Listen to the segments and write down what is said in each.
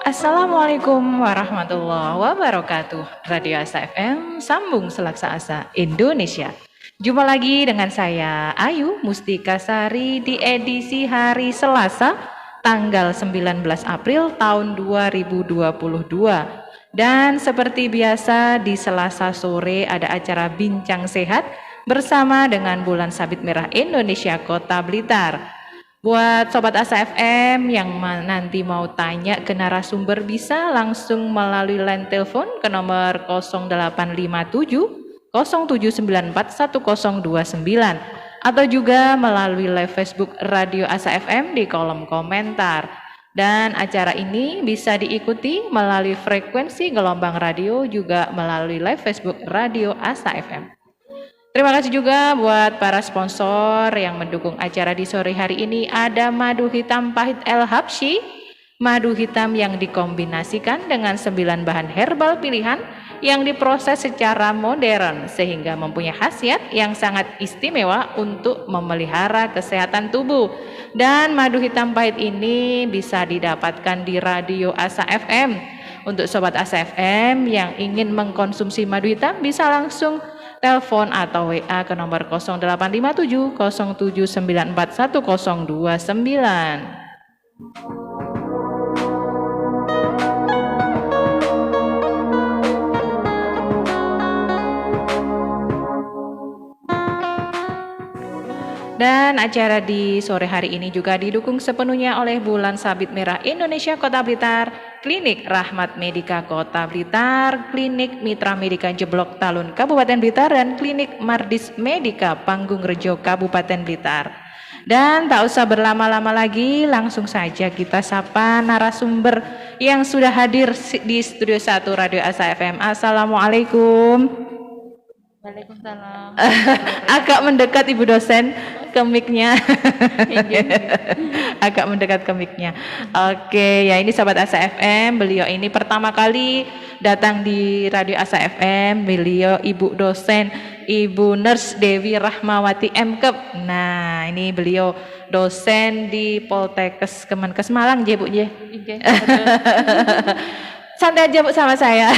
Assalamualaikum warahmatullahi wabarakatuh. Radio Asa FM, sambung selaksa asa Indonesia. Jumpa lagi dengan saya Ayu Mustika Sari di edisi hari Selasa tanggal 19 April tahun 2022. Dan seperti biasa di Selasa sore ada acara Bincang Sehat bersama dengan Bulan Sabit Merah Indonesia Kota Blitar. Buat Sobat Asa FM yang nanti mau tanya ke narasumber bisa langsung melalui line telepon ke nomor 0857 0794 1029 atau juga melalui live Facebook Radio Asa FM di kolom komentar. Dan acara ini bisa diikuti melalui frekuensi gelombang radio juga melalui live Facebook Radio Asa FM. Terima kasih juga buat para sponsor yang mendukung acara di sore hari ini. Ada madu hitam pahit El Habsyi, madu hitam yang dikombinasikan dengan 9 bahan herbal pilihan yang diproses secara modern sehingga mempunyai khasiat yang sangat istimewa untuk memelihara kesehatan tubuh. Dan madu hitam pahit ini bisa didapatkan di Radio Asa FM. Untuk Sobat Asa FM yang ingin mengkonsumsi madu hitam bisa langsung telepon atau WA ke nomor 0857 0794 1029. Dan acara di sore hari ini juga didukung sepenuhnya oleh Bulan Sabit Merah Indonesia Kota Blitar, Klinik Rahmat Medika Kota Blitar, Klinik Mitra Medika Jeblok Talun Kabupaten Blitar, dan Klinik Mardis Medika Panggung Rejo Kabupaten Blitar. Dan tak usah berlama-lama lagi, langsung saja kita sapa narasumber yang sudah hadir di Studio 1 Radio Asa FM. Assalamualaikum. Waalaikumsalam. Agak mendekat Ibu dosen ke mic-nya. Agak mendekat ke mic-nya. Oke, ya ini Sobat Asa FM, beliau ini pertama kali datang di Radio Asa FM, beliau Ibu dosen Ibu Nurse Dewi Rahmawati MKep. Nah, ini beliau dosen di Poltekkes Kemenkes Malang, je Bu, je. Santai aja Bu sama saya.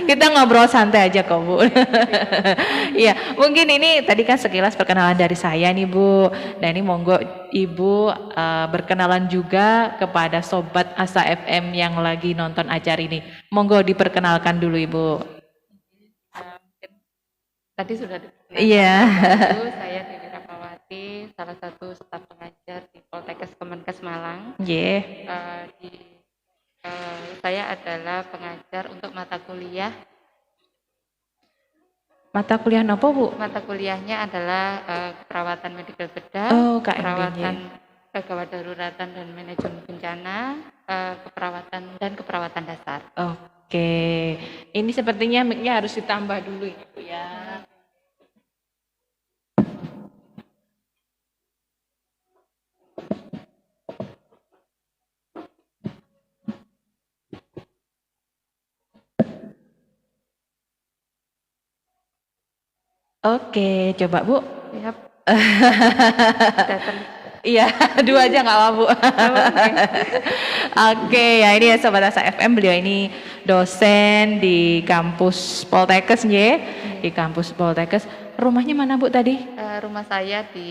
Kita ngobrol santai aja kok Bu. Iya, mungkin ini tadi kan sekilas perkenalan dari saya nih Bu. Dan ini monggo Ibu berkenalan juga kepada Sobat Asa FM yang lagi nonton acara ini. Monggo diperkenalkan dulu Ibu. Tadi sudah dikenalkan. Iya. Saya Dewi Rahmawati, salah satu staf pengajar di Poltekkes Kemenkes Malang. Yeah. Saya adalah pengajar untuk mata kuliah. Mata kuliah apa Bu? Mata kuliahnya adalah perawatan medikal bedah, perawatan gawat daruratan dan manajemen bencana, keperawatan dasar. Oke, ini sepertinya mic-nya harus ditambah dulu ya Bu ya. Oke, coba Bu. Yap. Iya, dua aja nggak apa Bu. Oke, ya ini ya Sobat Asa FM, beliau ini dosen di kampus Poltekkes ya, di kampus Poltekkes. Rumahnya mana Bu tadi? Rumah saya di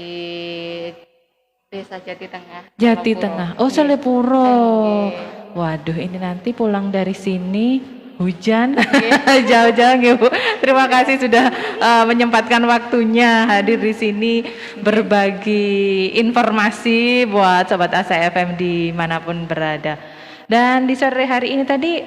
Desa Jati Tengah. Jati Tengah. Oh, Salepuro. Waduh, ini nanti pulang dari sini hujan jauh-jauh ya Bu. Terima kasih sudah menyempatkan waktunya hadir di sini berbagi informasi buat Sobat Asa FM dimanapun berada. Dan di sore hari ini tadi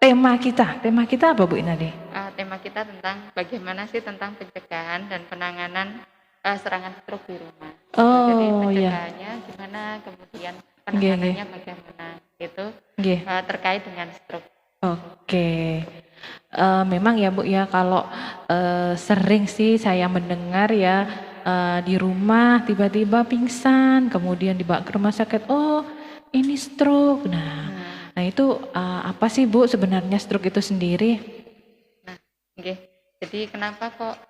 tema kita apa Bu Inade? Tema kita tentang bagaimana sih tentang pencegahan dan penanganan serangan stroke di rumah. Jadi pencegahannya gimana, kemudian penanganannya bagaimana, itu terkait dengan stroke. Oke, memang ya Bu ya, kalau sering sih saya mendengar ya di rumah tiba-tiba pingsan, kemudian dibawa ke rumah sakit, oh ini stroke. Nah itu apa sih Bu sebenarnya stroke itu sendiri? Jadi kenapa kok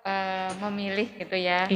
memilih gitu ya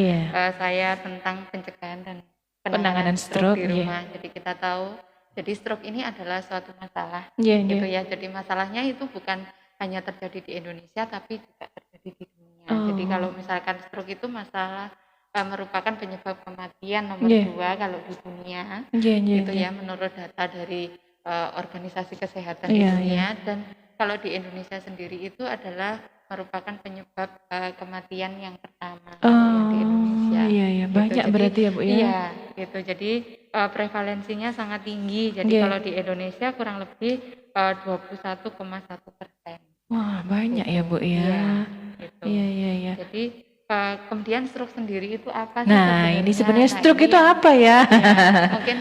saya tentang pencegahan dan penanganan stroke di rumah. Jadi kita tahu Jadi stroke ini adalah suatu masalah Iya, gitu iya. ya. Jadi masalahnya itu bukan hanya terjadi di Indonesia tapi juga terjadi di dunia. Jadi kalau Oh, misalkan stroke itu masalah merupakan penyebab kematian nomor iya. 2 kalau di dunia Iya, iya, gitu iya. ya, menurut data dari organisasi kesehatan di Iya, iya. dunia. Dan kalau di Indonesia sendiri itu adalah merupakan penyebab kematian yang pertama kalau yang di Oh, Indonesia iya, iya. gitu. Banyak Jadi berarti ya, Bu, ya? iya gitu. Jadi prevalensinya sangat tinggi. Jadi Iya. kalau di Indonesia kurang lebih 21,1%. Wah, banyak ya, Gitu. Bu, ya? Iya, gitu. Iya, iya, iya. Jadi kemudian stroke sendiri itu apa sih Nah, ini sebenarnya? sebenarnya Nah, stroke ini itu yang apa ya? mungkin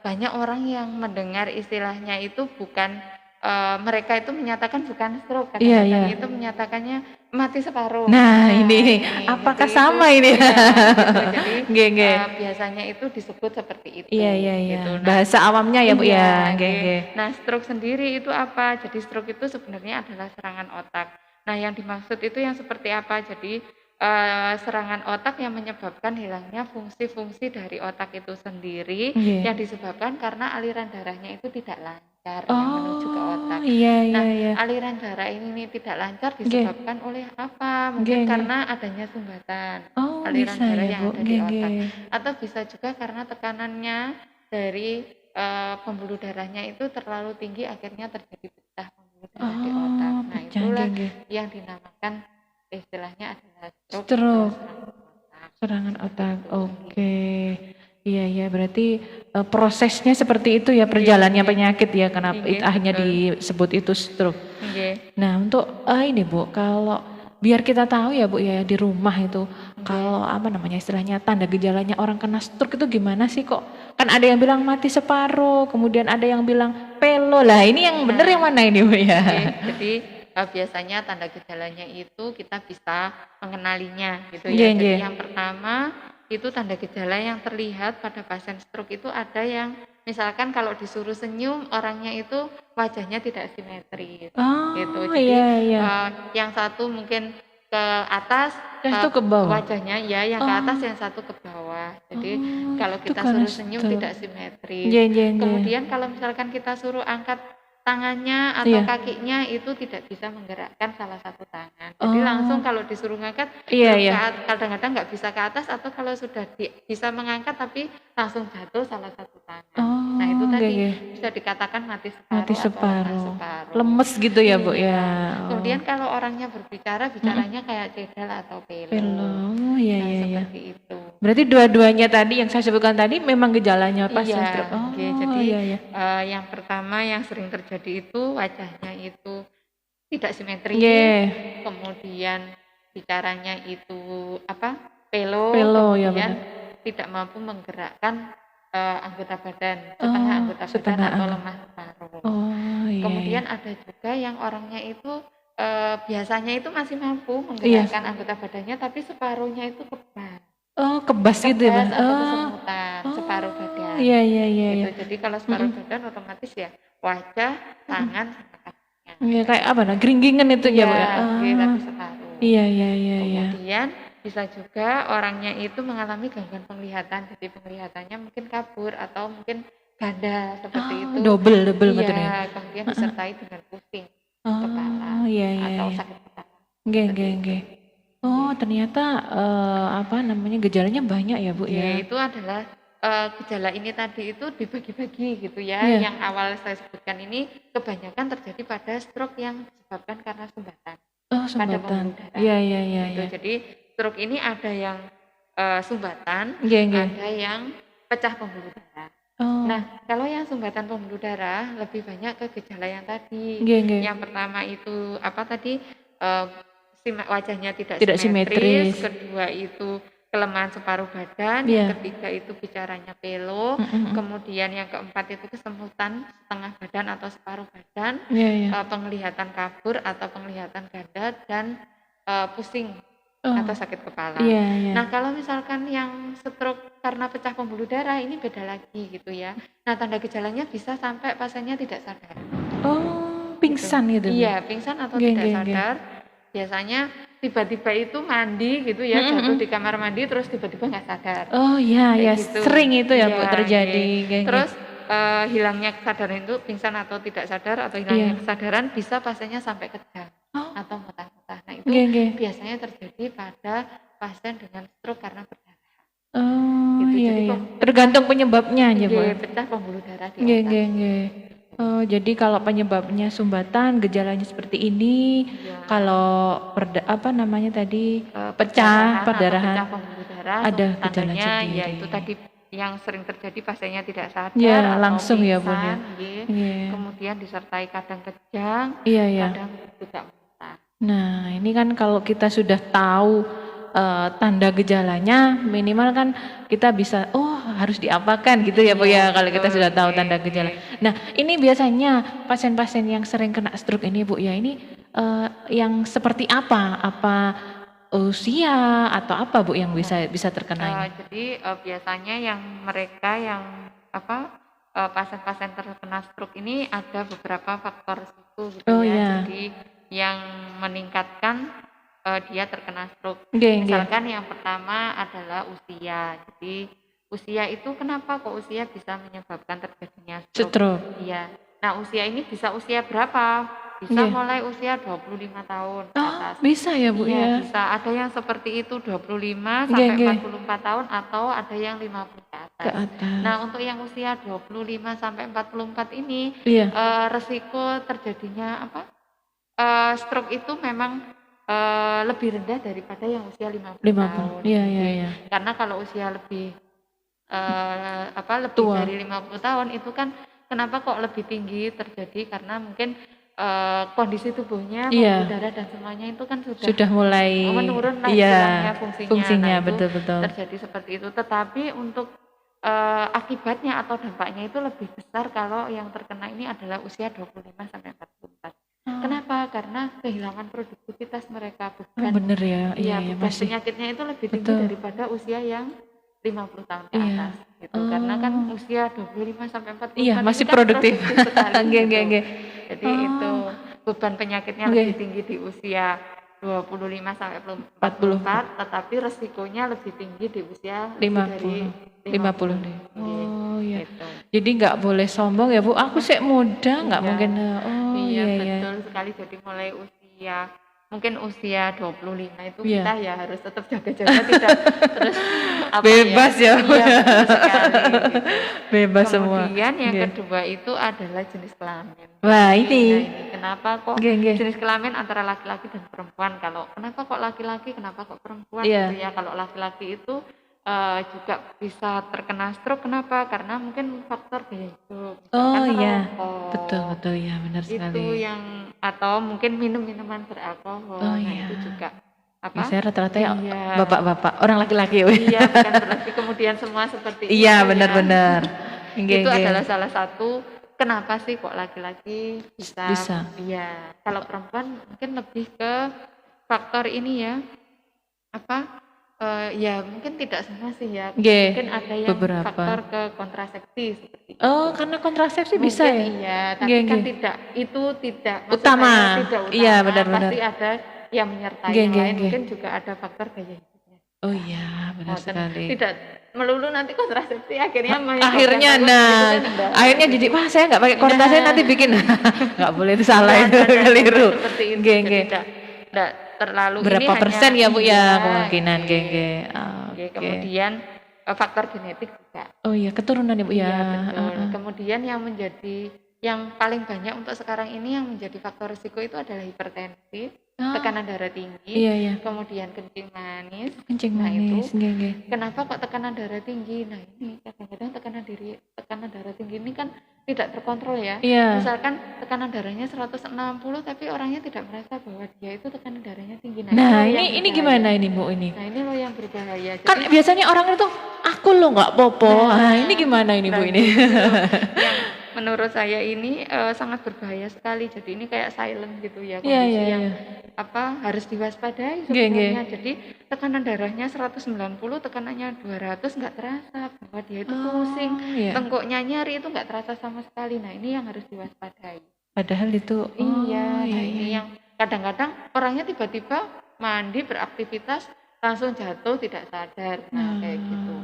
banyak orang yang mendengar istilahnya itu bukan mereka itu menyatakan bukan stroke, Iya, kadang-kadang iya. itu menyatakannya mati separuh. Nah, ini Ini apakah jadi itu sama ini? iya gitu. Jadi Nggih, nggih. biasanya itu disebut seperti itu Iya, iya, iya. gitu. Nah, Bahasa awamnya ya, Bu, ya? iya, Nggih, nggih. nggih. Nah, stroke sendiri itu apa? Jadi stroke itu sebenarnya adalah serangan otak. Nah, yang dimaksud itu yang seperti apa? Jadi serangan otak yang menyebabkan hilangnya fungsi-fungsi dari otak itu sendiri Nggih. yang disebabkan karena aliran darahnya itu tidak lancar yang menuju ke otak. Oh, iya, iya, Nah, iya. aliran darah ini tidak lancar Nggih. disebabkan oleh apa? Nggih, Mungkin nggih. karena adanya sumbatan Oh, aliran bisa darah ya, yang Bu? ada di Nggih, otak. nggih. Atau bisa juga karena tekanannya dari pembuluh darahnya itu terlalu tinggi akhirnya terjadi pecah pembuluh darah di otak. Oh, Nah, pecah, itulah nggih, nggih. yang dinamakan istilahnya adalah stroke atau Stroke. serangan otak. Serangan otak. Itu. Oke. Iya, iya. Berarti prosesnya seperti itu ya, Nggih, perjalanannya nggih. penyakit ya, kenapa Nggih, akhirnya betul. disebut itu stroke. Nggih. Nah, untuk ini Bu, kalau biar kita tahu ya Bu ya di rumah itu kalau apa namanya istilahnya tanda gejalanya orang kena stroke itu gimana sih kok? Kan ada yang bilang mati separuh, kemudian ada yang bilang pelo. Lah, ini yang bener yang mana ini Bu ya? Oke, jadi biasanya tanda gejalanya itu kita bisa mengenalinya gitu Nggih, ya. Jadi nggih. yang pertama itu tanda gejala yang terlihat pada pasien stroke itu ada yang misalkan kalau disuruh senyum orangnya itu wajahnya tidak simetris gitu. Oh, Jadi iya, iya. yang satu mungkin ke atas Terus itu ke bawah. wajahnya ya, yang ke Oh. atas yang satu ke bawah. Jadi Oh, kalau itu kita karena suruh senyum stroke. tidak simetris. Iya, iya, iya. Kemudian kalau misalkan kita suruh angkat tangannya atau Iya. kakinya itu tidak bisa menggerakkan salah satu tangan. Jadi langsung kalau disuruh ngangkat Iya, belum iya. kadang-kadang nggak bisa ke atas atau kalau sudah bisa mengangkat tapi langsung jatuh salah satu tangan. Nah, itu Oh, tadi nggih, nggih. bisa dikatakan mati separuh Mati atau lemah separuh. separuh. Lemes gitu ya, Bu Iya. ya. Kemudian kalau orangnya berbicara, bicaranya kayak cedal atau pelo. Pelo. Oh, iya, Nah, iya, iya. seperti itu. Berarti dua-duanya tadi yang saya sebutkan tadi memang gejalanya pasien Iya, stroke. Oh, oke. Jadi iya, iya. yang pertama yang sering terjadi itu wajahnya itu tidak simetris, Nggih. kemudian bicaranya itu apa? Pelo, Pelo, ya kemudian benar. tidak mampu menggerakkan anggota badan, setengah Oh, anggota badan setengah atau anggota. lemah separuh. Oh, iya, Kemudian iya. ada juga yang orangnya itu biasanya itu masih mampu Iya. menggerakkan anggota badannya, tapi separuhnya itu kebas. Oh, kebas gitu ya, Kebas Mas? atau Oh. kesemutan, separuh badan. Iya, iya, iya, iya. Gitu. Jadi kalau separuh badan otomatis ya wajah, tangan, sama kakinya. Iya, kayak apa nah? Geringgingan itu ya, Bu ya? Iya, tapi separuh. Iya, iya, iya, iya. Kemudian bisa juga orangnya itu mengalami gangguan penglihatan, jadi penglihatannya mungkin kabur atau mungkin ganda seperti itu. Double maksudnya. Iya, kemudian disertai dengan pusing kepala Oh, iya, iya, atau iya. sakit kepala. Nggih, Seperti nggih, itu. nggih. Oh, ternyata apa namanya gejalanya banyak ya, Bu Ya, ya? itu adalah gejala ini tadi itu dibagi-bagi gitu ya. Iya. Yang awal saya sebutkan ini kebanyakan terjadi pada stroke yang disebabkan karena sumbatan Oh, pada sumbatan. pembuluh darah. Iya, iya, iya, Gitu. iya. Jadi stroke ini ada yang sumbatan, Nggih, nggih. ada yang pecah pembuluh darah. Oh, Nah, kalau yang sumbatan pembuluh darah lebih banyak ke gejala yang tadi. nggih, nggih. Yang pertama itu apa tadi? Wajahnya tidak Tidak simetris. simetris. Kedua itu kelemahan separuh badan. Iya. Yang ketiga itu bicaranya pelo. Kemudian yang keempat itu kesemutan setengah badan atau separuh badan. Iya, iya. Penglihatan kabur atau penglihatan ganda dan pusing Oh, atau sakit kepala. iya, iya. Nah, kalau misalkan yang stroke karena pecah pembuluh darah ini beda lagi gitu ya. Nah, tanda gejalanya bisa sampai pasiennya tidak sadar. Oh, pingsan gitu. Iya, pingsan atau Nggih, tidak nggih, nggih. sadar. Biasanya tiba-tiba itu mandi gitu ya, jatuh di kamar mandi terus tiba-tiba nggak sadar. Oh, iya, Kayak ya. gitu. Sering itu ya, Bu, Iya, terjadi. nggih. Nggih, nggih. Terus hilangnya kesadaran itu pingsan atau tidak sadar atau hilangnya kesadaran bisa pasiennya sampai kejang atau muntah-muntah. Nah itu biasanya terjadi pada pasien dengan stroke karena perdarahan. Oh gitu. Jadi tergantung penyebabnya aja Bu. Pecah pembuluh darah di otak. Oh, jadi kalau penyebabnya sumbatan, gejalanya seperti ini. Kalau pecah perdarahan, pembuluh darah, ada gejala tandanya ya itu tadi yang sering terjadi pasiennya tidak sadar ya, atau langsung pingsan, ya Bu ya. Kemudian disertai kadang kejang, kadang juga muntah. Nah, ini kan kalau kita sudah tahu tanda gejalanya, minimal kan kita bisa harus diapakan gitu ya Bu ya, kalau kita sudah tahu tanda gejala. Nah, ini biasanya pasien-pasien yang sering kena stroke ini Bu ya, ini yang seperti apa? Apa usia atau apa Bu yang bisa terkena ini? Jadi biasanya yang mereka yang pasien-pasien terkena stroke ini ada beberapa faktor risiko gitu ya. Jadi yang meningkatkan dia terkena stroke. Misalkan yang pertama adalah usia. Jadi usia itu kenapa kok usia bisa menyebabkan terjadinya stroke? Iya. Nah, usia ini bisa usia berapa? Bisa mulai usia 25 tahun ke atas. Bisa ya Bu ya? Bisa. Ada yang seperti itu 25 sampai 44 tahun atau ada yang 50 ke atas. Nah, untuk yang usia 25 sampai 44 ini resiko terjadinya stroke itu memang lebih rendah daripada yang usia 50 tahun. Iya. Karena kalau usia lebih lebih dari 50 tahun itu kan kenapa kok lebih tinggi terjadi karena mungkin kondisi tubuhnya, pembuluh darah dan semuanya itu kan sudah mulai menurun lah istilahnya fungsinya. Nah, betul. Terjadi seperti itu. Tetapi untuk akibatnya atau dampaknya itu lebih besar kalau yang terkena ini adalah usia 25 sampai 44. Kenapa? Karena kehilangan produktivitas mereka, bukan bener ya. Iya, masih penyakitnya itu lebih tinggi daripada usia yang 50 tahun ke atas gitu. Karena kan usia 25 sampai 44 masih kan produktif sekali gitu. Jadi itu beban penyakitnya lebih tinggi di usia 25 sampai 44, tetapi resikonya lebih tinggi di usia 50. Oh iya. Gitu. Jadi nggak boleh sombong ya Bu. Aku sih muda, nggak mungkin. Betul sekali. Jadi mulai usia mungkin usia 25 itu kita ya harus tetap jaga-jaga tidak terus bebas ya. Betul sekali. Gitu. Bebas semua. Kemudian yang kedua itu adalah jenis kelamin. Wah, ini kenapa kok jenis kelamin antara laki-laki dan perempuan? Kenapa kok laki-laki, kenapa kok perempuan gitu ya? Kalau laki-laki itu juga bisa terkena stroke. Kenapa? Karena mungkin faktor gaya hidup. Betul ya, benar sekali. Itu yang atau mungkin minum-minuman beralkohol. Itu juga saya rata-rata bapak-bapak, orang laki-laki. Iya, bukan berarti kemudian semua seperti itu. Iya, benar-benar. Itu adalah salah satu kenapa sih kok laki-laki bisa. Iya, kalau perempuan mungkin lebih ke faktor ini ya. Ya mungkin tidak semua sih ya. Mungkin ada yang faktor ke kontrasepsi seperti itu. Karena kontrasepsi mungkin bisa ya. Iya, tapi kan tidak utama. Iya, benar-benar. Pasti ada yang menyertai yang lain. Mungkin juga ada faktor gaya hidupnya. Oh iya, benar sekali. Tidak melulu nanti kontrasepsi akhirnya akhirnya jadi saya nggak pakai kontrasepsi nanti bikin nggak boleh itu salah itu keliru. Seperti itu. Tidak terlalu berapa ini persen ya Bu ya kemungkinan kemudian faktor genetik juga. Oh iya, keturunan ya Bu ya. Betul. Kemudian yang paling banyak untuk sekarang ini yang menjadi faktor risiko itu adalah hipertensi, tekanan darah tinggi, kemudian kencing manis. Kenapa kok tekanan darah tinggi? Nah, ini kadang-kadang tekanan darah tinggi ini kan tidak terkontrol ya. Misalkan tekanan darahnya 160 tapi orangnya tidak merasa bahwa dia itu tekanan darahnya tinggi. Nah, ini gimana ini Bu ini? Nah, ini loh yang berbahaya. Kan biasanya orang itu aku loh nggak popo. Nah, ini gimana ini Bu ini? Yang menurut saya ini sangat berbahaya sekali. Jadi ini kayak silent gitu ya, kondisi yang harus diwaspadai sebenarnya. Jadi tekanan darahnya 190, tekanannya 200 nggak terasa bahwa dia itu pusing, tengkuknya nyeri itu nggak terasa sama sekali. Nah, ini yang harus diwaspadai. Padahal itu ini yang kadang-kadang orangnya tiba-tiba mandi beraktivitas langsung jatuh tidak sadar. Nah, kayak gitu.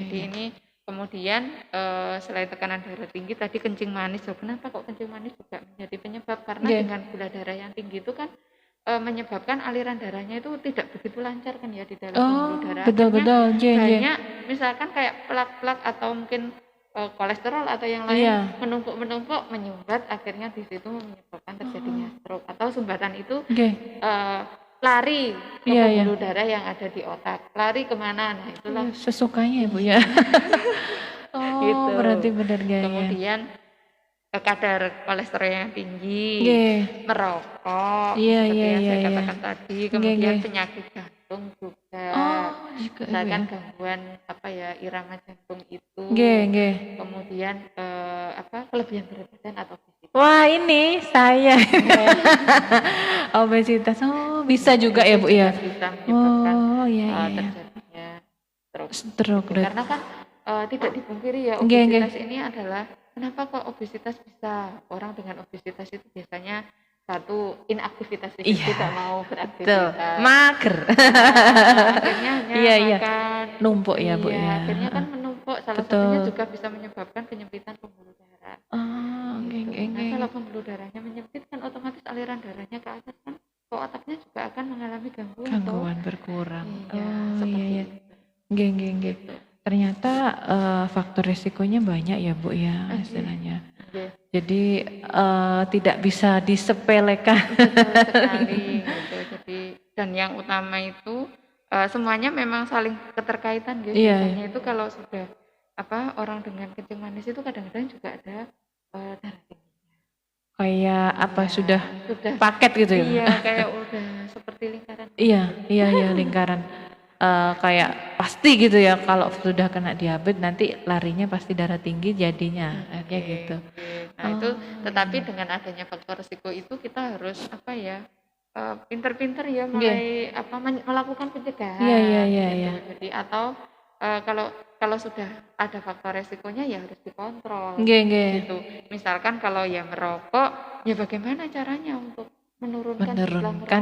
Jadi ini Kemudian selain tekanan darah tinggi tadi kencing manis. Loh, kenapa kok kencing manis juga menjadi penyebab? Karena dengan gula darah yang tinggi itu kan menyebabkan aliran darahnya itu tidak begitu lancar kan ya di dalam pembuluh darah. Betul. Banyak misalkan kayak plak-plak atau mungkin kolesterol atau yang lain menumpuk menyumbat, akhirnya di situ menyebabkan terjadinya stroke. Atau sumbatan itu lari ke pembuluh darah yang ada di otak. Lari kemana? Nah itulah sesukanya ya Bu ya. gitu. Berarti benar gak Kemudian kadar kolesterol yang tinggi, merokok, seperti yang saya katakan tadi, kemudian penyakit jantung juga, misalkan gangguan irama jantung itu, kemudian kelebihan berat badan atau obesitas. Wah ini saya obesitas, bisa juga ya Bu ya. Bisa menyebabkan terjadinya stroke. Karena kan tidak dipungkiri ya obesitas ini adalah kenapa kok obesitas bisa? Orang dengan obesitas itu biasanya satu inaktivitas fisik, tidak mau beraktivitas, mager. Akhirnya hanya makan, numpuk ya Bu ya. Akhirnya kan menumpuk. Salah satunya juga bisa menyebabkan penyempitan pembuluh darah. Nah, kalau pembuluh darahnya menyempit kan otomatis aliran darahnya ke atas kan ke otaknya juga akan mengalami gangguan berkurang. Seperti itu. Gitu. Ternyata faktor resikonya banyak ya Bu ya istilahnya. Jadi tidak bisa disepelekan. Betul sekali gitu. Jadi dan yang utama itu semuanya memang saling keterkaitan gitu. Biasanya itu kalau sudah orang dengan kencing manis itu kadang-kadang juga ada darah tingginya. Kayak sudah paket gitu ya. Iya, kayak udah seperti lingkaran. Iya lingkaran. Kayak pasti gitu ya kalau sudah kena diabetes nanti larinya pasti darah tinggi jadinya kayak gitu. Nah itu tetapi dengan adanya faktor risiko itu kita harus pinter-pinter ya mulai melakukan pencegahan. Iya. Jadi atau kalau sudah ada faktor resikonya ya harus dikontrol. Gitu. Misalkan kalau ya merokok, ya bagaimana caranya untuk menurunkan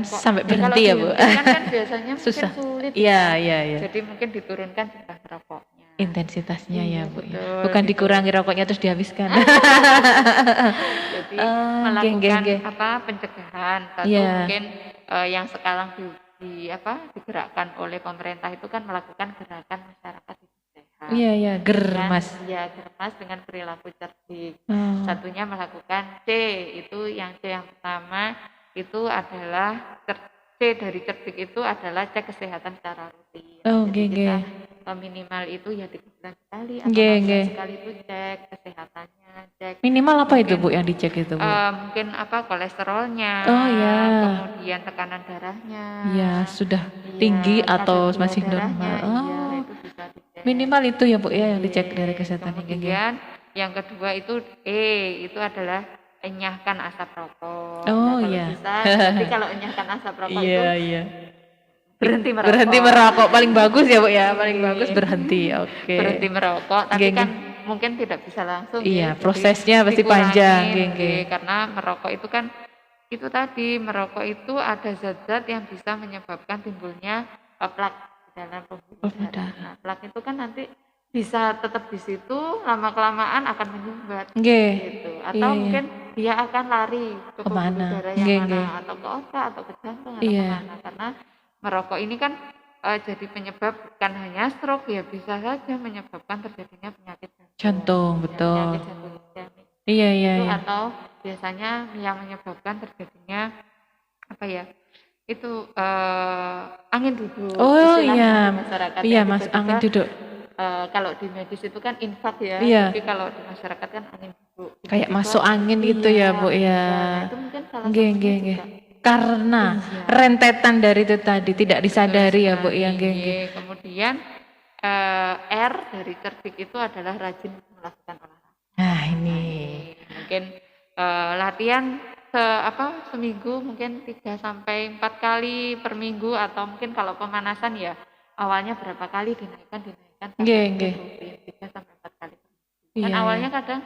sampai berhenti ya Bu. Kan biasanya susah. Mungkin sulit. Iya. Jadi mungkin diturunkan jumlah rokoknya. Intensitasnya ya Bu. Bukan dikurangi rokoknya terus dihabiskan. Jadi melakukan pencegahan. Satu mungkin yang sekarang digerakkan oleh pemerintah itu kan melakukan gerakan masyarakat hidup sehat. Iya, germas. Iya, germas dengan perilaku cerdik. Satunya melakukan C, itu yang C yang pertama itu adalah C dari cerdik itu adalah cek kesehatan secara rutin. Jadi kita minimal itu ya 3 bulan sekali atau 6 bulan sekali itu cek kesehatannya, cek. Minimal apa itu Bu yang dicek itu Bu? Mungkin kolesterolnya, kemudian tekanan darahnya. Ya sudah tinggi atau masih normal. Itu bisa dicek. Minimal itu ya Bu ya yang dicek dari kesehatan. Kemudian yang kedua itu itu adalah enyahkan asap rokok. Bisa, jadi kalau enyahkan asap rokok itu berhenti merokok. Paling bagus ya Bu ya, paling bagus berhenti. Berhenti merokok, tapi kan mungkin tidak bisa langsung. Prosesnya pasti panjang. Karena merokok itu kan itu tadi merokok itu ada zat-zat yang bisa menyebabkan timbulnya plak di dalam pembuluh darah. Nah, plak itu kan nanti bisa tetap di situ, lama kelamaan akan menyumbat gitu. Atau mungkin dia akan lari ke pembuluh darah yang mana, atau ke otak atau ke jantung atau kemana. Karena merokok ini kan jadi penyebab bukan hanya stroke, ya bisa saja menyebabkan terjadinya penyakit jantung. Betul. Penyakit jantung iskemik. Iya. Atau biasanya yang menyebabkan terjadinya itu angin duduk. Masyarakat. Iya Mas, angin duduk. Kalau di medis itu kan infak ya, tapi kalau di masyarakat kan angin duduk. Kayak masuk angin gitu ya Bu ya. Nah, itu mungkin salah satunya juga. Karena rentetan dari itu tadi tidak disadari ya Bu ya. Kemudian R dari cerdik itu adalah rajin melakukan olahraga. Nah ini mungkin latihan seminggu mungkin 3 sampai 4 kali per minggu, atau mungkin kalau pemanasan ya awalnya berapa kali dinaikkan sampai rutin 3 sampai 4 kali per minggu. Kan awalnya kadang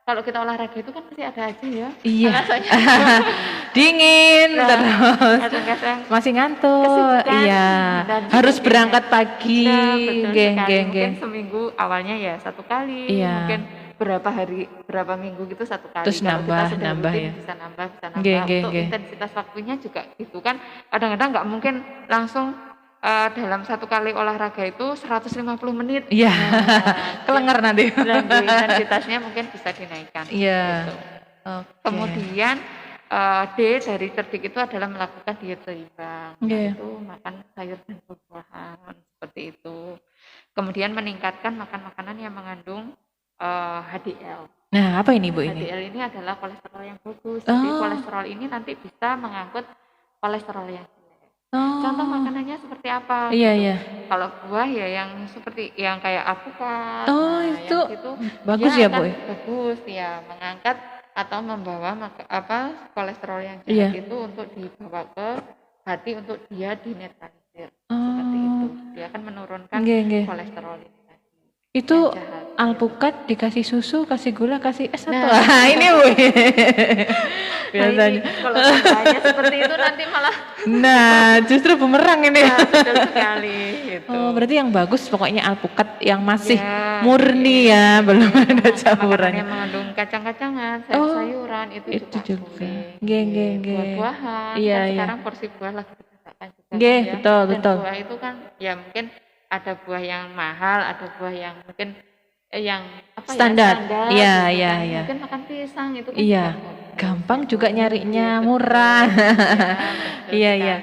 kalau kita olahraga itu kan pasti ada aja ya. Iya. Rasanya dingin nah, terus kadang-kadang masih ngantuk. kesibukan Iya. dan Harus sebagainya. berangkat pagi. Nah, betul Nggih, sekali. nggih, Mungkin nggih. seminggu awalnya ya 1 kali, Iya. mungkin berapa hari, berapa minggu gitu 1 kali. Terus Kalau kita sudah nambah rutin ya. bisa nambah. Nggih, nggih, Untuk nggih. intensitas waktunya juga gitu kan. Kadang-kadang nggak mungkin langsung dalam 1 kali olahraga itu 150 menit. Iya. Nah, Kelenger nanti. dan intensitasnya mungkin bisa dinaikkan. Iya. Gitu. Oke. Kemudian D dari cerdik itu adalah melakukan diet seimbang, yaitu makan sayur dan buah-buahan seperti itu. Kemudian meningkatkan makan makanan yang mengandung HDL. Nah, apa ini Bu ini? HDL ini adalah kolesterol yang bagus. Jadi kolesterol ini nanti bisa mengangkut kolesterol yang jelek. Contoh makanannya seperti apa? Iya, gitu. iya. Kalau buah ya yang seperti yang kayak alpukat. Itu yang itu bagus dia ya, Bu? akan bagus ya, mengangkat atau membawa kolesterol yang jahat itu untuk dibawa ke hati untuk dia dinetralisir. Seperti itu. Dia akan menurunkan kolesterol ini tadi. Itu alpukat dikasih susu, kasih gula, kasih es atau ini Bu. Biasanya. Kalau tambahnya seperti itu nanti malah justru bumerang ini. betul sekali gitu. Berarti yang bagus pokoknya alpukat yang masih murni ya, belum ada campuran. Yang mengandung kacang-kacangan, sayur-sayuran itu juga boleh. Buah-buahan. Iya, kan sekarang porsi buah lagi dikatakan juga. Betul, Dan betul. buah itu kan ya mungkin ada buah yang mahal, ada buah yang mungkin yang standar. Iya, gitu iya, kan. iya. Mungkin makan pisang itu kan Iya. Gampang juga nyarinya, murah. Iya, iya.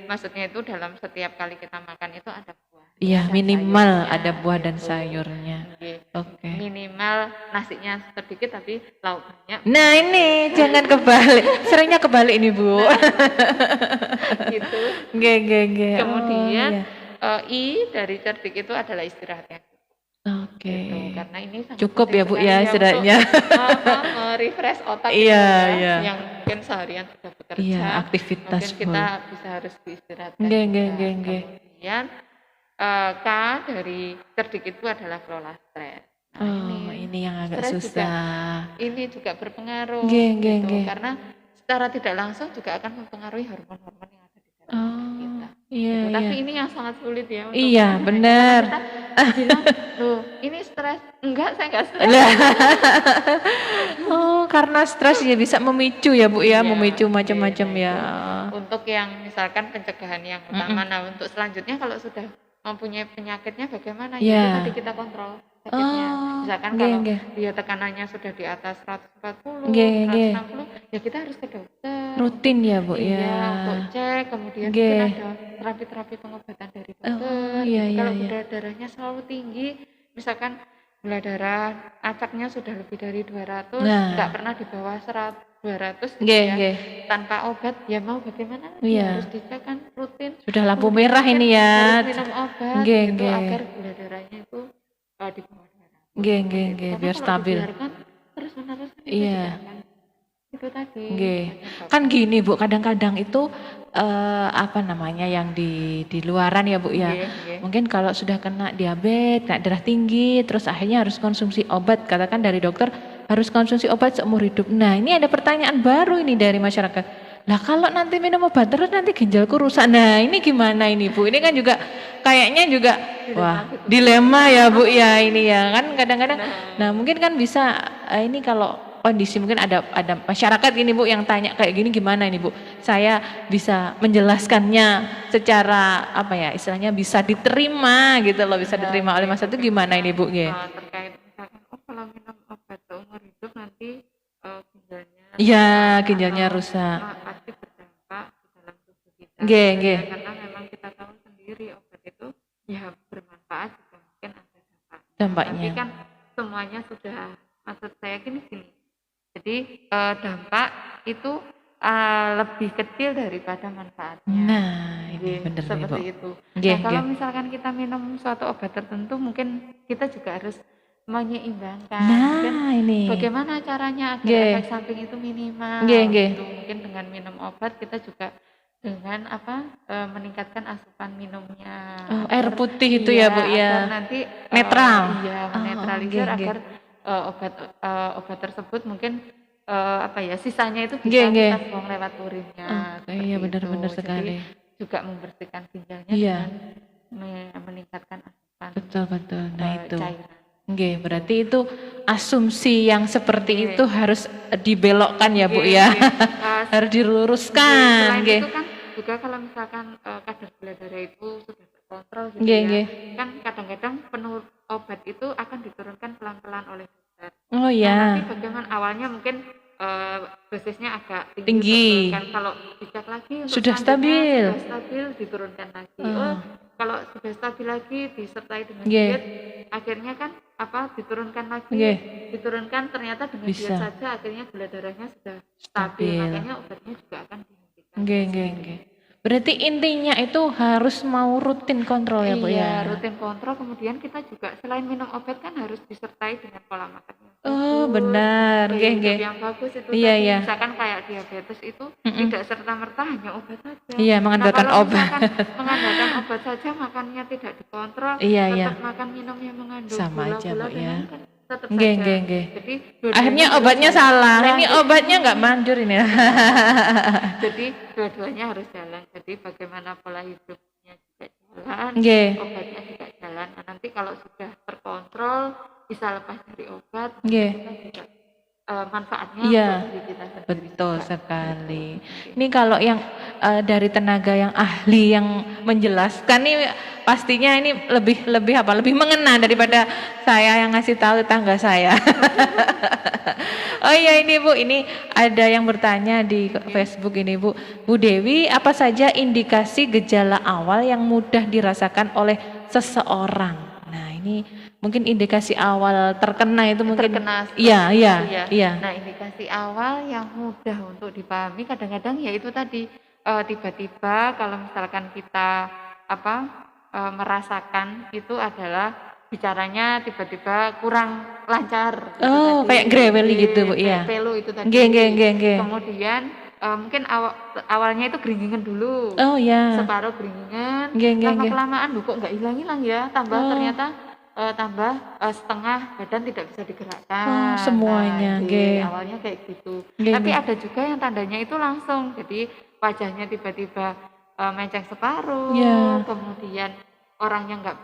Maksudnya itu dalam setiap kali kita makan itu ada buah. Iya, minimal ada buah dan sayurnya. Oke. Minimal nasinya sedikit tapi lauk banyak. Nah, ini jangan kebalik. Seringnya kebalik ini, Bu. Gitu. Nggih. Kemudian I dari cerdik itu adalah istirahat yang Oke. gitu. Karena ini sangat cukup ya Bu ya istirahatnya. Refresh otak iya. yang mungkin seharian sudah bekerja. Iya, aktivitas mungkin kita bisa harus diistirahatkan. Nggih. Kemudian K dari cerdik itu adalah kelola stres. Nah, ini yang agak susah. Ini juga berpengaruh. Nggih. Karena secara tidak langsung juga akan mempengaruhi hormon-hormon yang ada di dalam tubuh kita. Iya. Tapi ini yang sangat sulit ya. Iya, benar. Bilang, loh, ini stres. Enggak, saya enggak stres. Karena stres ya bisa memicu ya Bu ya, memicu macam-macam ya. Untuk yang misalkan pencegahan yang utama, nah untuk selanjutnya kalau sudah mempunyai penyakitnya bagaimana? Ya, tadi kita kontrol sakitnya. Misalkan kalau dia tekanannya sudah di atas 140, 160, ya kita harus ke dokter. Rutin ya Bu ya. Iya, untuk cek, kemudian mungkin ada terapi-terapi pengobatan dari dokter. Kalau gula darahnya selalu tinggi, misalkan gula darah acaknya sudah lebih dari 200, nggak pernah di bawah 200 tanpa obat, ya mau bagaimana? Harus dicek kan rutin. Sudah lampu merah ini ya. Harus minum obat gitu, agar gula darahnya itu di bawah 200. Biar stabil. Terus-menerus itu tadi. Kan gini Bu, kadang-kadang itu yang di luaran ya Bu ya. Mungkin kalau sudah kena diabetes, kena darah tinggi, terus akhirnya harus konsumsi obat, katakan dari dokter harus konsumsi obat seumur hidup. Nah, ini ada pertanyaan baru ini dari masyarakat. Lah kalau nanti minum obat terus nanti ginjalku rusak. Nah, ini gimana ini Bu? Ini kan juga kayaknya juga dilema ya Bu ya ini ya. Kan kadang-kadang nah mungkin kan bisa ini kalau kondisi mungkin ada masyarakat ini Bu yang tanya kayak gini gimana ini Bu? Saya bisa menjelaskannya secara istilahnya bisa diterima gitu loh, bisa diterima oleh masyarakat itu gimana ini Bu? Terkait misalkan kalau minum obat seumur hidup nanti ginjalnya rusak. Pasti berdampak di dalam tubuh kita. Karena memang kita tahu sendiri obat itu ya bermanfaat juga mungkin ada dampaknya. Tapi kan semuanya sudah, maksud saya gini. Jadi dampak itu lebih kecil daripada manfaatnya. Nah, ini benar seperti itu. Nah, kalau misalkan kita minum suatu obat tertentu, mungkin kita juga harus menyeimbangkan. Ini bagaimana caranya agar efek samping itu minimal. Gitu. Mungkin dengan minum obat kita juga dengan meningkatkan asupan minumnya. Air putih itu ya Bu ya. Agar nanti netral. menetralisir agar obat tersebut mungkin sisanya itu bisa Nggih, nggih. kita buang lewat urinnya Oke, seperti iya itu. benar-benar Jadi sekali. juga membersihkan ginjalnya Iya, dengan meningkatkan asupan betul. Nah itu. cairan. Nggih, berarti itu asumsi yang seperti Nggih. itu harus dibelokkan ya, Bu Nggih, ya. nggih. Harus Nggih, diluruskan, selain nggih. itu kan juga kalau misalkan kadar gula darah itu sudah terkontrol gitu Nggih, ya, nggih. kan kadang-kadang obat itu akan diturunkan pelan-pelan oleh dokter. Oh Nah, nanti ya, bagaimana awalnya mungkin dosisnya agak tinggi untuk tinggi. diturunkan. Kalau dicek lagi untuk Sudah selanjutnya stabil. sudah stabil, diturunkan lagi. Oh, Kalau sudah stabil lagi disertai dengan nggih, diet, akhirnya kan diturunkan lagi, nggih. diturunkan ternyata dengan diet Bisa saja akhirnya gula darahnya sudah stabil. stabil. Makanya obatnya juga akan dihentikan. Nggih. Berarti intinya itu harus mau rutin kontrol ya, Bu Iya, ya. rutin kontrol. Kemudian kita juga selain minum obat kan harus disertai dengan pola makan yang Oh, bagus, benar. gaya hidup Nggih. yang bagus itu Iya, tadi. iya. Misalkan kayak diabetes itu Mm-mm. tidak serta-merta hanya obat saja. Iya, Nah, mengandalkan kalau obat. misalkan mengandalkan obat saja, makannya tidak dikontrol, Iya. tetap makan minum yang mengandung Sama aja, gula-gula Bu dan ya. lain kan tetap Nggih. saja. Jadi dua-duanya Akhirnya harus obatnya jalan. salah. Nah, Ini obatnya nggak manjur ini. jadi dua-duanya harus jalan. Jadi bagaimana pola hidupnya juga jalan, Nggih. obatnya juga jalan. Nah, nanti kalau sudah terkontrol, bisa lepas dari obat, Nggih. kita juga manfaatnya Iya. untuk diri kita sendiri Betul juga. sekali. Oke. Ini kalau yang dari tenaga yang ahli yang menjelaskan nih pastinya ini lebih mengena daripada saya yang ngasih tahu tetangga saya. Oh iya ini Bu, ini ada yang bertanya di Facebook ini Bu. Bu Dewi, apa saja indikasi gejala awal yang mudah dirasakan oleh seseorang? Nah, ini mungkin indikasi awal terkena itu mungkin Terkena iya. itu ya. Nah, indikasi awal yang mudah untuk dipahami kadang-kadang ya itu tadi tiba-tiba kalau misalkan kita merasakan itu adalah bicaranya tiba-tiba kurang lancar gitu Oh, tadi. kayak greweli gitu, Bu, Kayak iya. pelu itu tadi. Nggih. Kemudian mungkin awalnya itu geringingan dulu. Oh ya. Separuh geringingan, Nggih. lama-kelamaan kok nggak hilang-hilang ya, tambah Oh. ternyata tambah setengah badan tidak bisa digerakkan. Oh, semuanya, Nah, nggih. awalnya kayak gitu. Nggih, Tapi nggih. ada juga yang tandanya itu langsung, jadi wajahnya tiba-tiba menceng separuh, Ya. kemudian orangnya nggak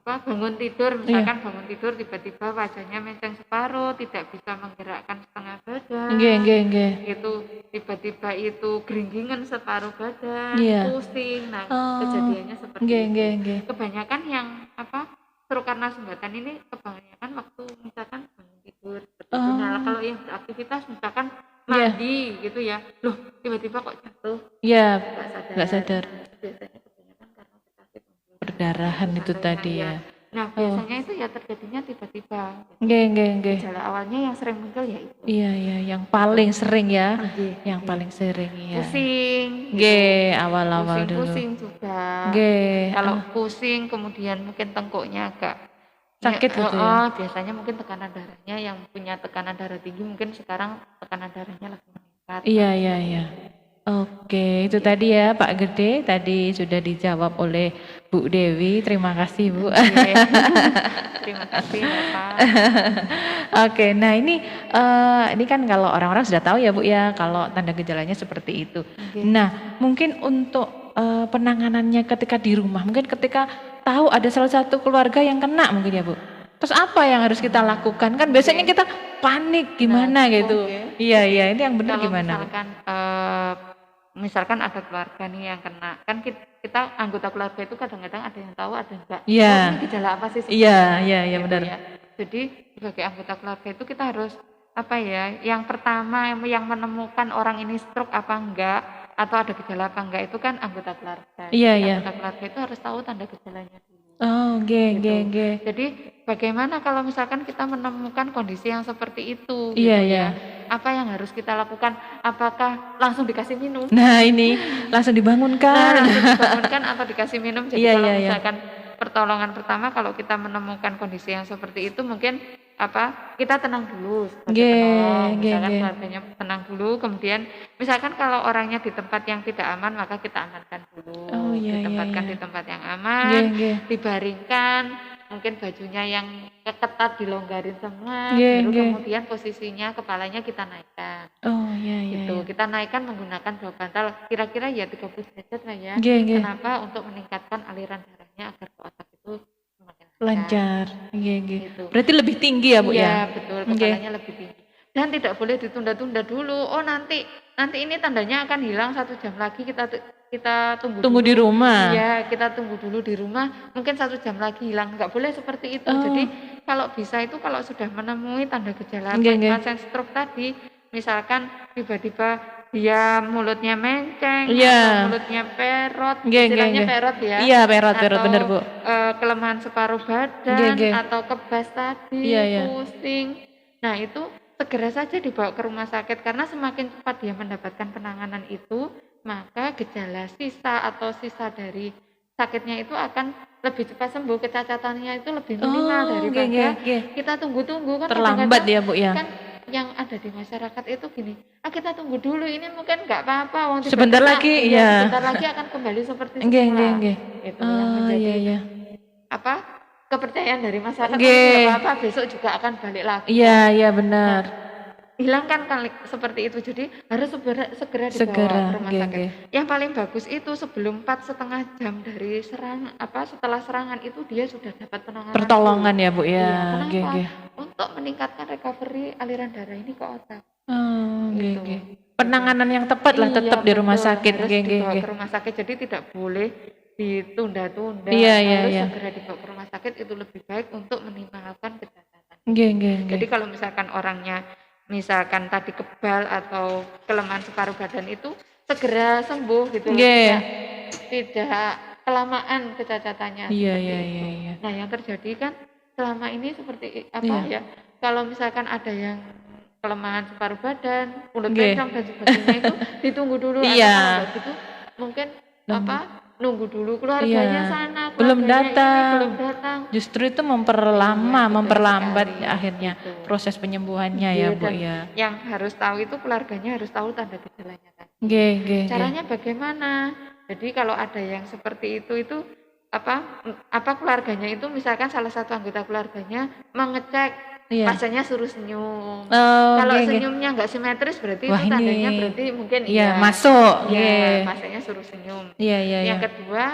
bangun tidur, misalkan bangun tidur tiba-tiba wajahnya menceng separuh, tidak bisa menggerakkan setengah badan. Nggih. Itu tiba-tiba itu geringgingan separuh badan, Iya. pusing. Nah, Oh. kejadiannya seperti itu. Nggih. Kebanyakan yang stroke karena sumbatan ini kebanyakan waktu misalkan bangun tidur seperti itu. Oh. Nah, kalau yang beraktivitas misalkan Iya. mandi gitu ya, loh tiba-tiba kok jatuh, Iya, nggak sadar. sadar. Biasanya kebanyakan karena sakit Perdarahan itu tadi ya. Nah, biasanya itu ya terjadinya tiba-tiba. Nggih. Gejala awalnya yang sering muncul ya itu. Iya, yang paling sering ya. Nggih, Yang nggih. paling sering ya. Pusing. Nggih, awal-awal dulu. Pusing juga. Nggih. Kalau pusing kemudian mungkin tengkuknya agak Sakit gitu ya. biasanya mungkin tekanan darahnya, yang punya tekanan darah tinggi mungkin sekarang tekanan darahnya lagi meningkat. Iya. Oke, itu tadi ya Pak Gede, tadi sudah dijawab oleh Bu Dewi. Terima kasih Bu. Oke. Terima kasih Bapak. Oke, nah ini kan kalau orang-orang sudah tahu ya Bu ya, kalau tanda gejalanya seperti itu. Oke. Nah, mungkin untuk penanganannya ketika di rumah, mungkin ketika tahu ada salah satu keluarga yang kena mungkin ya Bu. Terus apa yang harus kita lakukan? Kan biasanya kita panik gimana gitu. oke. Iya, ini yang benar Kalau gimana Bu? misalkan ada keluarga nih yang kena, kan kita anggota keluarga itu kadang-kadang ada yang tahu ada yang enggak. Iya. Oh, ini gejala apa sih Iya, sebenarnya? iya, Gitu benar. ya. Jadi sebagai anggota keluarga itu kita harus yang pertama yang menemukan orang ini stroke apa enggak atau ada gejala apa enggak itu kan anggota keluarga. Iya, Jadi iya. Anggota keluarga itu harus tahu tanda gejalanya dulu. Oh, Gitu. nggih. Jadi bagaimana kalau misalkan kita menemukan kondisi yang seperti itu? Iya, gitu iya. ya. Apa yang harus kita lakukan? Apakah langsung dikasih minum? Nah, ini langsung Nah, dibangunkan. langsung dibangunkan atau dikasih minum. Jadi Iya, kalau iya. misalkan pertolongan pertama kalau kita menemukan kondisi yang seperti itu mungkin kita tenang dulu sebagai Nggih, penolong. Misalkan nggih. keluarganya tenang dulu, kemudian misalkan kalau orangnya di tempat yang tidak aman maka kita amankan dulu. Oh, iya, Ditempatkan iya. di tempat yang aman, Nggih. dibaringkan. mungkin bajunya yang ketat dilonggarin semua, Nggih, baru nggih. kemudian posisinya kepalanya kita naikkan. Oh, iya iya Gitu. iya. Kita naikkan menggunakan 2 bantal, kira-kira ya 30 derajat lah ya. Nggih, nggih. Kenapa? Untuk meningkatkan aliran darahnya agar ke otak itu semakin lancar. Lancar. Nggih, nggih. Gitu. Berarti lebih tinggi ya, Bu Iya, ya? betul. Nggih. Kepalanya lebih tinggi. Dan tidak boleh ditunda-tunda dulu. Oh, nanti ini tandanya akan hilang 1 jam lagi, kita tunggu Tunggu dulu. di rumah. Iya, kita tunggu dulu di rumah, mungkin 1 jam lagi hilang. Nggak boleh seperti itu. Oh. Jadi kalau bisa itu kalau sudah menemui tanda gejala Nggih, nggih. pasien stroke tadi, misalkan tiba-tiba dia mulutnya menceng, Iya. atau mulutnya perot, Nggih, nggih, istilahnya nggih. perot ya. Iya, perot bener, Bu. Kelemahan separuh badan, Nggih, nggih. atau kebas tadi, Iya, iya. pusing. Nah, itu segera saja dibawa ke rumah sakit, karena semakin cepat dia mendapatkan penanganan itu, maka gejala sisa dari sakitnya itu akan lebih cepat sembuh, kecacatannya itu lebih minimal daripada nggih. kita tunggu-tunggu. Kan Terlambat kadang-kadang ya, Bu ya. kan yang ada di masyarakat itu gini, kita tunggu dulu, ini mungkin nggak apa-apa, wong Sebentar tiba-tiba lagi, iya. sebentar lagi akan kembali seperti Nggih, semula. nggih, nggih. Itu yang menjadi Iya iya. kepercayaan dari masyarakat. Nggih. Tidak apa-apa, besok juga akan balik lagi. Iya, iya benar. Hilangkan seperti itu, jadi harus segera dibawa ke rumah nggih, sakit. nggih. Yang paling bagus itu sebelum 4,5 jam dari setelah serangan itu dia sudah dapat penanganan Pertolongan ya, Bu ya. Iya, Nggih, kenapa? nggih. Untuk meningkatkan recovery aliran darah ini ke otak. Oh, nggih, Gitu. nggih. Penanganan yang tepat lah Iya, tetap di rumah betul. sakit. Harus Nggih, nggih, dibawa nggih. ke rumah sakit, jadi tidak boleh ditunda-tunda. Iya, iya, harus iya. segera dibawa ke rumah sakit, itu lebih baik untuk minimalkan kecacatan. Nggih, nggih, nggih. Jadi kalau misalkan orangnya misalkan tadi kebal atau kelemahan separuh badan itu segera sembuh gitu loh. Nggih. Tidak kelamaan kecacatannya. Iya, seperti iya, itu. iya, iya. Nah, yang terjadi kan selama ini seperti apa Iya. ya? Kalau misalkan ada yang kelemahan separuh badan, mulut Nggih. kencang dan sebagainya itu ditunggu dulu. Iya. Atau kalau nggak gitu mungkin nunggu dulu keluarganya Iya. sana, Belum keluarganya ini datang. belum datang. Justru itu memperlama, Iya, memperlambat betul sekali. akhirnya Gitu. proses penyembuhannya Iya, ya, Bu dan ya. yang harus tahu itu keluarganya harus tahu tanda gejalanya tadi. Nggih, nggih, nggih. Caranya bagaimana? Jadi kalau ada yang seperti itu apa keluarganya itu, misalkan salah satu anggota keluarganya mengecek, Iya. pasiennya suruh senyum. Oh, Kalau nggih, nggih. senyumnya nggak simetris berarti Wah, itu tandanya ini. berarti mungkin Iya, masuk. Iya, Nggih. pasiennya suruh senyum. Iya, iya, iya. Yang kedua,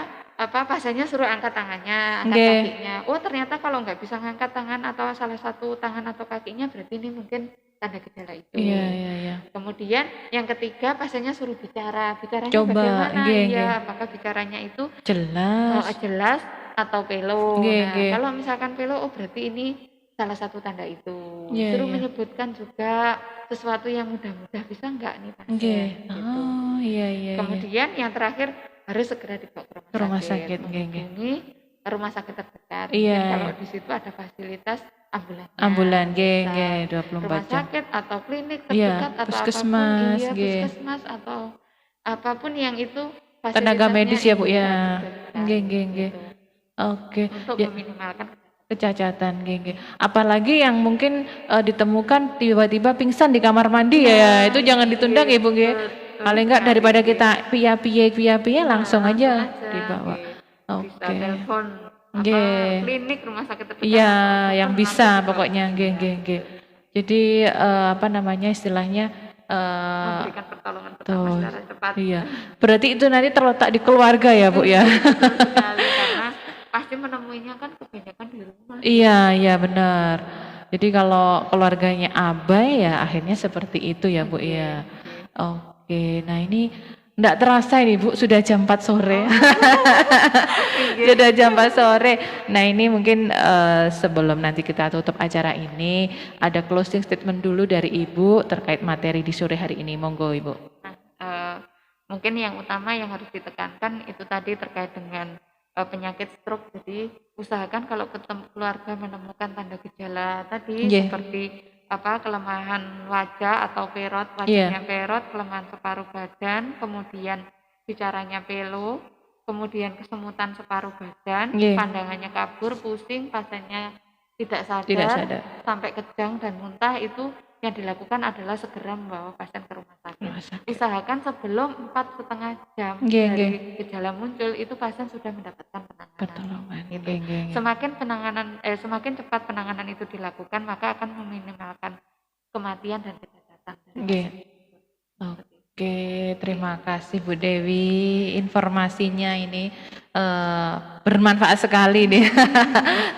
pasiennya suruh angkat tangannya, angkat Nggih. kakinya. Oh, ternyata kalau nggak bisa ngangkat tangan atau salah satu tangan atau kakinya, berarti ini mungkin tanda gejala itu. Iya, iya, iya. Kemudian yang ketiga, pasiennya suruh bicara. Bicaranya Coba, bagaimana? nggih, Iya, nggih. apakah bicaranya itu Jelas. jelas atau pelo? Nggih, Nah, nggih. kalau misalkan pelo, berarti ini salah satu tanda itu. Iya, Suruh iya. menyebutkan juga sesuatu yang mudah-mudah, bisa nggak nih pasien? Nggih. Gitu. Oh, iya, iya, iya. Kemudian yang terakhir harus segera dibawa ke Ke rumah sakit, nggih, nggih. Menghubungi rumah sakit terdekat. Iya. Mungkin kalau di situ ada fasilitas ambulansnya. Ambulan, nggih, Bisa nggih, rumah 24 jam. sakit atau klinik Iya, terdekat atau puskesmas, apapun, nggih. puskesmas atau apapun yang itu Tenaga medis ya, Bu ya. iya, betul sekali. Nggih, nggih, nggih. Gitu. Oke. Untuk Ya, meminimalkan kecacatan, nggih, nggih. Apalagi yang mungkin ditemukan tiba-tiba pingsan di kamar mandi ya, itu jangan ditunda nggih, Bu nggih. Paling enggak daripada kita piye-piye langsung aja dibawa. Bisa Oke. telepon Nggih. klinik rumah sakit terdekat. Iya, atau yang dokter bisa langsung pokoknya, nggih, nggih, nggih. Jadi apa namanya istilahnya memberikan pertolongan pertama tuh, secara cepat. iya. Berarti itu nanti terletak di keluarga ya, Bu ya. Betul sekali, karena pasti menemuinya kan kebanyakan di rumah. Iya, iya benar. Jadi kalau keluarganya abai ya akhirnya seperti itu ya, Bu ya. Oke, nah ini enggak terasa ini Bu, sudah jam 4 sore. Sudah jam 4 sore. Nah ini mungkin sebelum nanti kita tutup acara ini, ada closing statement dulu dari Ibu terkait materi di sore hari ini. Monggo Ibu. Mungkin yang utama yang harus ditekankan itu tadi terkait dengan penyakit stroke. Jadi usahakan kalau keluarga menemukan tanda gejala tadi seperti kelemahan wajah atau perot, wajahnya perot, kelemahan separuh badan, kemudian bicaranya pelo, kemudian kesemutan separuh badan, pandangannya kabur, pusing, pasiennya tidak sadar, sampai kejang dan muntah, itu yang dilakukan adalah segera membawa pasien ke rumah sakit. Usahakan sebelum 4,5 jam dari gejala muncul itu pasien sudah mendapatkan penanganan. Pertolongan. Gitu. Nggih. Semakin cepat penanganan itu dilakukan, maka akan meminimalkan kematian dan kecacatan dari Nggih. pasien. Oke, terima kasih Bu Dewi. Informasinya ini bermanfaat sekali nih,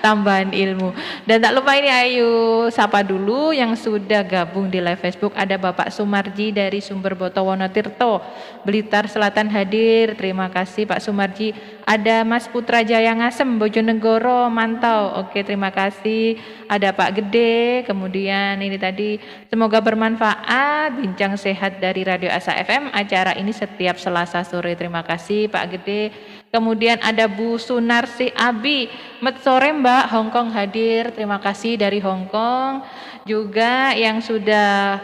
tambahan ilmu. Dan tak lupa ini ayo sapa dulu yang sudah gabung di live Facebook. Ada Bapak Sumarji dari Sumberboto Wonotirto, Blitar Selatan hadir. Terima kasih Pak Sumarji. Ada Mas Putra Jaya Ngasem, Bojonegoro mantau. Oke, terima kasih. Ada Pak Gede. Kemudian ini tadi semoga bermanfaat. Bincang sehat dari Radio Asa FM. Acara ini setiap Selasa sore. Terima kasih Pak Gede. Kemudian ada Bu Sunarsi Abi, Met sore Mbak, Hongkong hadir. Terima kasih dari Hongkong. Juga yang sudah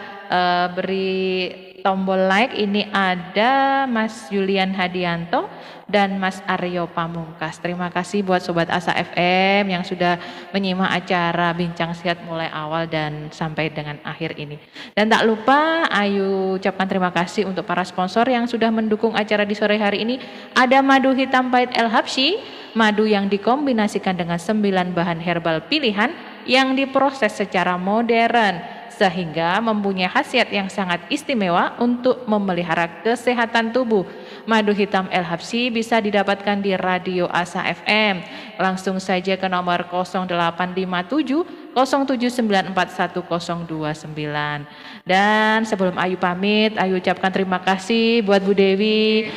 beri tombol like ini ada Mas Julian Hadianto dan Mas Aryo Pamungkas. Terima kasih buat Sobat Asa FM yang sudah menyimak acara Bincang Sehat mulai awal dan sampai dengan akhir ini. Dan tak lupa ayo ucapkan terima kasih untuk para sponsor yang sudah mendukung acara di sore hari ini. Ada madu hitam pahit El Habsyi, madu yang dikombinasikan dengan 9 bahan herbal pilihan yang diproses secara modern sehingga mempunyai khasiat yang sangat istimewa untuk memelihara kesehatan tubuh. Madu hitam El Habsyi bisa didapatkan di Radio Asa FM. Langsung saja ke nomor 0857 07941029. Dan sebelum Ayu pamit, Ayu ucapkan terima kasih buat Bu Dewi.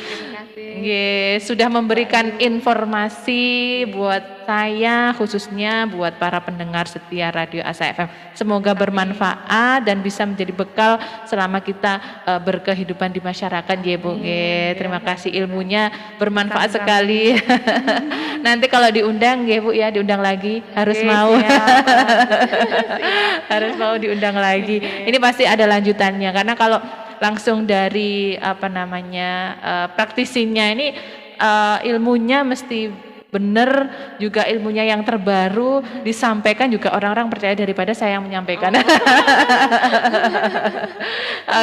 Sudah memberikan informasi buat saya, khususnya buat para pendengar setia Radio Asa FM. Semoga bermanfaat dan bisa menjadi bekal selama kita berkehidupan di masyarakat ya Bu. Terima kasih, ilmunya bermanfaat sekali. Nanti kalau diundang ya Bu ya, diundang lagi, harus mau. Harus mau diundang lagi. Ini pasti ada lanjutannya, karena kalau langsung dari praktisinya ini ilmunya mesti benar, juga ilmunya yang terbaru disampaikan juga orang-orang percaya daripada saya yang menyampaikan.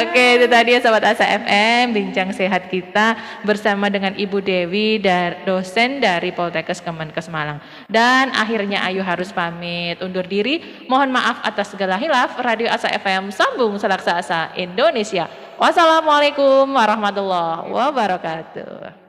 Oke, itu tadi ya Sobat Asa FM Bincang Sehat kita bersama dengan Ibu Dewi, dosen dari Poltekkes Kemenkes Malang. Dan akhirnya Ayu harus pamit undur diri. Mohon maaf atas segala hilaf. Radio Asa FM sambung Selaksa Asa Indonesia. Wassalamualaikum warahmatullahi wabarakatuh.